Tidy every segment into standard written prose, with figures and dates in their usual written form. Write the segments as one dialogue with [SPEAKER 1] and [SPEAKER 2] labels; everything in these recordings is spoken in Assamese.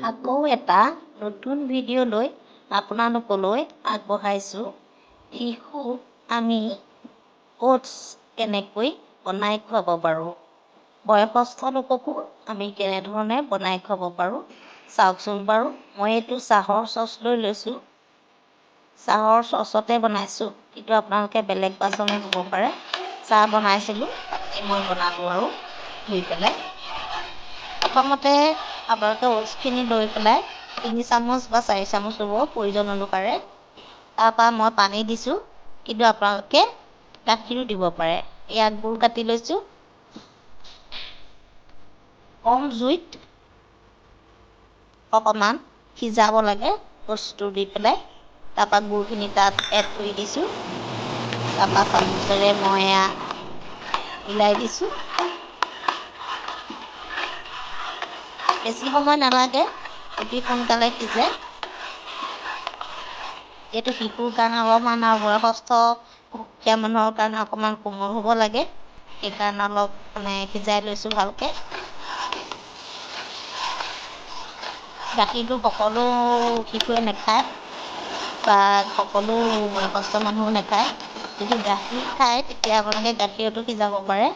[SPEAKER 1] আকৌ এটা নতুন ভিডিঅ' লৈ আপোনালোকলৈ আগবঢ়াইছোঁ। শিশুক আমি অ'টছ কেনেকৈ বনাই খুৱাব পাৰোঁ, বয়সস্থ লোককো আমি কেনেধৰণে বনাই খুৱাব পাৰোঁ চাওকচোন বাৰু। মই এইটো চাহৰ চচ লৈ লৈছোঁ। চাহৰ চচতে বনাইছোঁ, কিন্তু আপোনালোকে বেলেগ বাচনো ল'ব পাৰে। চাহ বনাইছিলোঁ, তাতে মই বনালোঁ আৰু ধুই পেলাই। প্ৰথমতে আপোনালোকে অ'টছখিনি লৈ পেলাই 3 চামুচ বা 4 চামুচ ল'ব প্ৰয়োজন অনুসাৰে। তাৰপৰা মই পানী দিছোঁ, কিন্তু আপোনালোকে গাখীৰো দিব পাৰে। ইয়াত গুড় কাটি লৈছোঁ। কম জুইত অকণমান সিজাব লাগে বস্তু দি পেলাই। তাৰপৰা গুড়খিনি তাত এড কৰি দিছোঁ। তাৰপৰা চামুচেৰে মই মিলাই দিছোঁ। বেছি সময় নালাগে, অতি সোনকালে সিজে। এইটো শিশুৰ কাৰণে অলপমান আৰু বয়সস্থ দুখীয়া মানুহৰ কাৰণে অকণমান কোমল হ'ব লাগে, সেইকাৰণে অলপ সিজাই লৈছোঁ ভালকৈ। গাখীৰটো সকলো শিশুৱে নাখায় বা সকলো বয়সস্থ মানুহো নাখায়। যদি গাখীৰ খায় তেতিয়া আপোনালোকে গাখীৰতো সিজাব পাৰে,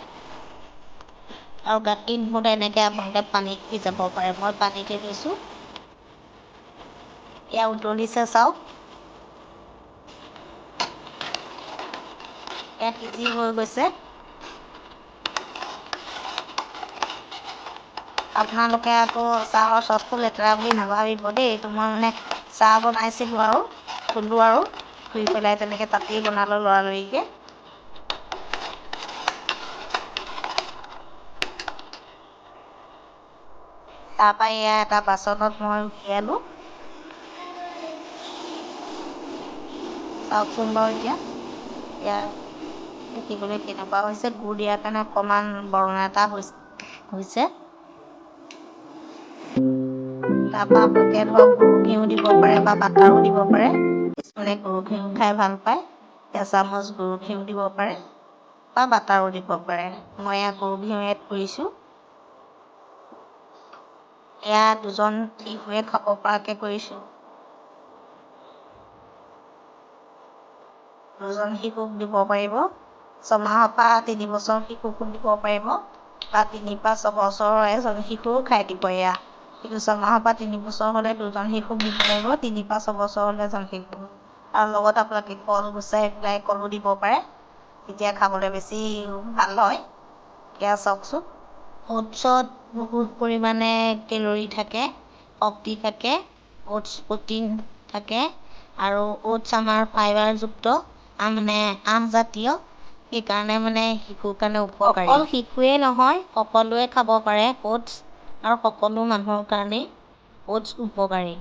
[SPEAKER 1] আৰু গাখীৰ নহ'লে এনেকৈ আপোনালোকে পানীত সিজাব পাৰে। মই পানীতে লৈছোঁ। এয়া উতলিছে চাওক। এয়া সিজি হৈ গৈছে। আপোনালোকে আকৌ চাহৰ চচটো লেতেৰা বুলি নাভাবিব দেই। এইটো মই চাহ বনাইছিলোঁ আৰু ধুলোঁ আৰু ধুই পেলাই তেনেকৈ তাতেই বনালোঁ লৰালৰিকৈ। তাৰপৰা এয়া এটা বাচনত মই উলিয়ালোঁ। চাওকচোন বাৰু এতিয়া দেখিবলৈ কেনেকুৱা হৈছে। গুড় দিয়াৰ কাৰণে অকণমান বৰণ এটা হৈছে। তাৰপৰা আপোনালোকে ধৰক গুড় ঘিউ দিব পাৰে বা বাটাৰো দিব পাৰে। কিছুমানে গুড় ঘিউ খাই ভাল পায়, এচামুচ গুড় ঘিউ দিব পাৰে বা বাটাৰো দিব পাৰে। মই এয়া গুড় ঘিউ এড কৰিছোঁ। এয়া 2জন শিশুৱে খাব পৰাকৈ কৰিছোঁ। 2জন শিশুক দিব পাৰিব। 6 মাহৰ পৰা 3 বছৰ শিশুকো দিব পাৰিব, বা 3 পৰা 6 বছৰৰ এজন শিশুও খাই দিব এয়া। কিন্তু 6 মাহৰ পৰা 3 বছৰ হ'লে 2জন শিশুক দিব পাৰিব, 3 পৰা 6 বছৰ হ'লে এজন শিশু। আৰু লগত আপোনালোকে কল গুচাই পেলাই কলো দিব পাৰে, তেতিয়া খাবলৈ বেছি ভাল হয়। এয়া চাওকচোন। অ'টছত বহুত পৰিমাণে কেলৰি থাকে, শক্তি থাকে, অ'টছ প্ৰ'টিন থাকে, আৰু অ'টছ আমাৰ ফাইবাৰযুক্ত আমজাতীয়, সেইকাৰণে শিশুৰ কাৰণে উপকাৰী। অকল শিশুৱেই নহয়, সকলোৱে খাব পাৰে অ'টছ, আৰু সকলো মানুহৰ কাৰণেই অ'টছ উপকাৰী।